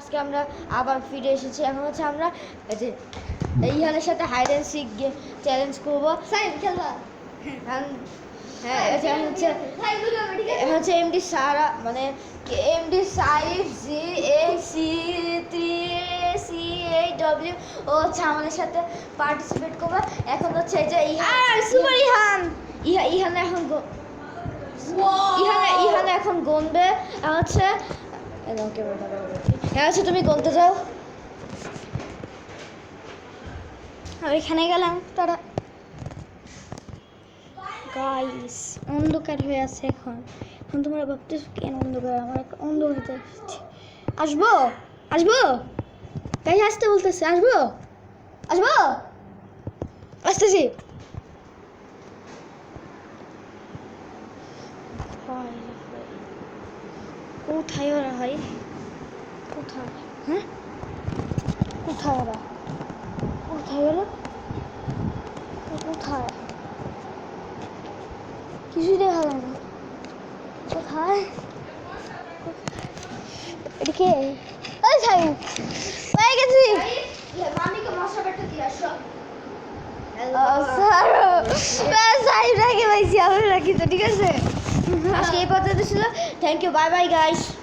আজকে আমরা আবার ফিরে এসেছি। এখন হচ্ছে আমরা এই যে ইহানের সাথে হাইড অ্যান্ড সিক চ্যালেঞ্জ করবো। হ্যাঁ এটা হচ্ছে এমডি সারা মানে এমডি সাইফ GAC3CAW ও হচ্ছে আমাদের সাথে পার্টিসিপেট করবে। এখন হচ্ছে এই যে সুপার ইহান ইহানে এখন ইহানে এখন গুনবে। হচ্ছে হ্যাঁ হচ্ছে তুমি গুনতে যাও। আর এখানে গেলাম তারা গাইস অন্ধকার হয়ে আছে। এখন তোমরা ভাবতেছো কেন অন্ধকার, আমার অন্ধকার আসবো আসবো গাইস, আসতে বলতেছে আসবো আসবো আসতেছি। কোথায় ওরা ভাই, কোথায়? হ্যাঁ কোথায় ওরা, কোথায় ওরা, কোথায়? কিছুই দেখা যায় না। কোথায় এদিকে? ওই সাই পেয়ে গেছি। মামিকে মশলা বেটে দিয়ে আসো। সাই রাখে পাইছি, আমি রাখি তো, ঠিক আছে। আজকে এই পর্যন্ত ছিল। Thank you, bye bye guys.